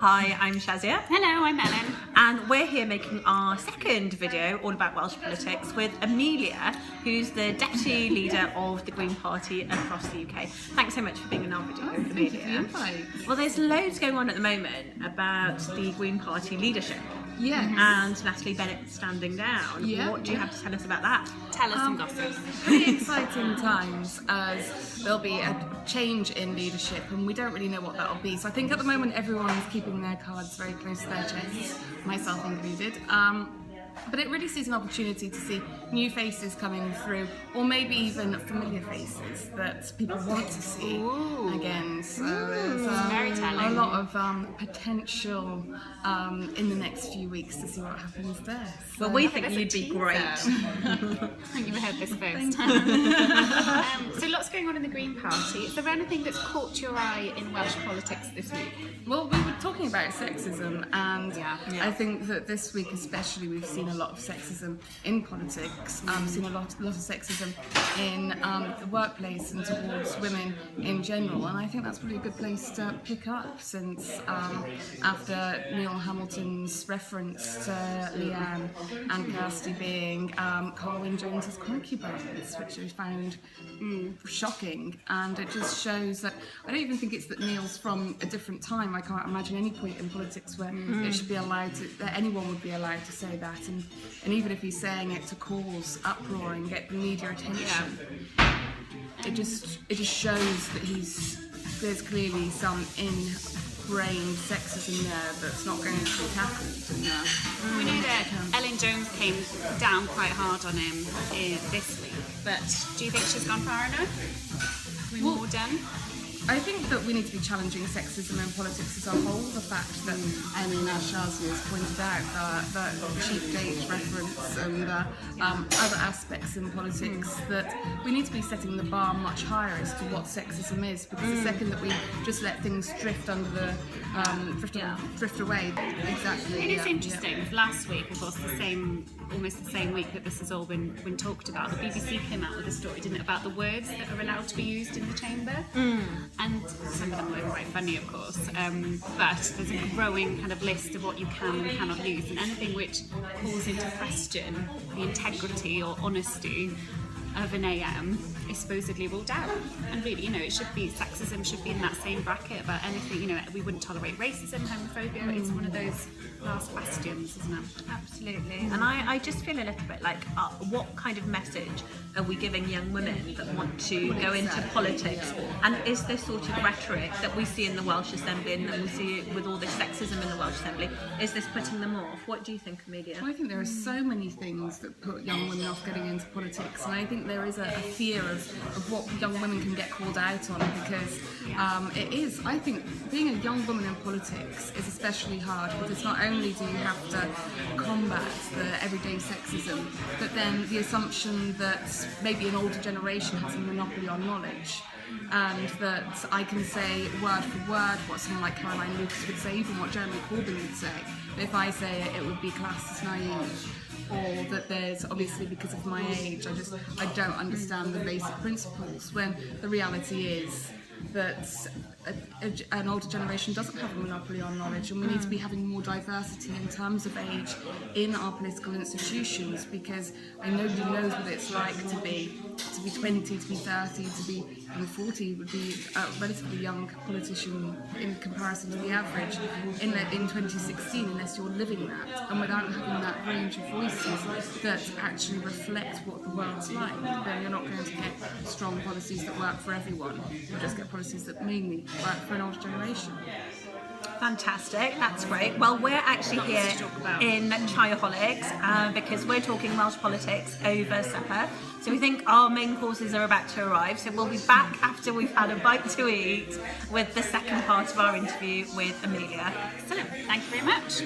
Hi, I'm Shazia. Hello, I'm Elin. And we're here making our second video all about Welsh politics with Amelia, who's the Deputy Leader of the Green Party across the UK. Thanks so much for being in our video, Amelia. Thank you for the invite. Well, there's loads going on at the moment about the Green Party leadership. Yes. And Natalie Bennett standing down. Yeah, What do you have to tell us about that? Tell us some gossip. Pretty exciting times as there'll be a change in leadership and we don't really know what that'll be. So I think at the moment everyone's keeping their cards very close to their chests, myself included. But it really sees an opportunity to see new faces coming through, or maybe even familiar faces that people want to see again. So there's very telling. a lot of potential in the next few weeks to see what happens there. So, Well, we think you'd be great. I think you heard this first. So lots going on in the Green Party. Is there anything that's caught your eye in Welsh politics this week? well, we were talking about sexism, and Yeah. I think that this week especially we've seen a lot of sexism in politics, seen a lot of sexism in the workplace and towards women in general, and I think that's probably a good place to pick up since after Neil Hamilton's reference to Leanne and Kirsty being Colin Jones's concubines, which we found shocking, and it just shows that I don't even think it's that Neil's from a different time. I can't imagine any point in politics where it should be allowed to, that anyone would be allowed to say that, and even if he's saying it to cause uproar and get the media attention, it just shows that there's clearly some ingrained sexism there that's not going to be tackled. And, We know that Elin Jones came down quite hard on him this week, but do you think she's gone far enough? Are we more done? I think that we need to be challenging sexism in politics as a whole. The fact that, I mean, as Shazia has pointed out, the cheap date reference and other aspects in politics, that we need to be setting the bar much higher as to what sexism is, because the second that we just let things drift under the drift away, exactly. It is interesting. Last week, of course, almost the same week that this has all been talked about, the BBC came out with a story, didn't it, about the words that are allowed to be used in the chamber. And some of them were quite funny, of course, but there's a growing kind of list of what you can and cannot use, and anything which calls into question the integrity or honesty of an AM is supposedly ruled out. And really, sexism should be in that same bracket about anything, we wouldn't tolerate racism, homophobia, it's one of those last bastions, isn't it? Absolutely. And I just feel a little bit like, what kind of message are we giving young women that want to go into politics? And is this sort of rhetoric that we see in the Welsh Assembly and that we see with all this sexism in the Welsh Assembly, is this putting them off? What do you think, Amelia? Well, I think there are so many things that put young women off getting into politics, and I think there is a fear of what young women can get called out on, because I think being a young woman in politics is especially hard, because not only do you have to combat the everyday sexism, but then the assumption that maybe an older generation has a monopoly on knowledge, and that I can say word for word what someone like Caroline Lucas would say, even what Jeremy Corbyn would say. But if I say it, it would be classed as naive. Or that there's, obviously because of my age, I don't understand the basic principles, when the reality is that an older generation doesn't have a monopoly on knowledge, and we need to be having more diversity in terms of age in our political institutions, because nobody knows what it's like to be 20, to be 30, to be 40 would be a relatively young politician in comparison to the average in 2016, unless you're living that, and without having that range of voices that actually reflect what the world's like, then you're not going to get strong policies that work for everyone. You'll just get policies that mainly work for an older generation. Fantastic, that's great. Well, we're actually here in Chaiaholics because we're talking Welsh politics over supper. So we think our main courses are about to arrive. So we'll be back after we've had a bite to eat with the second part of our interview with Amelia. Excellent, thank you very much.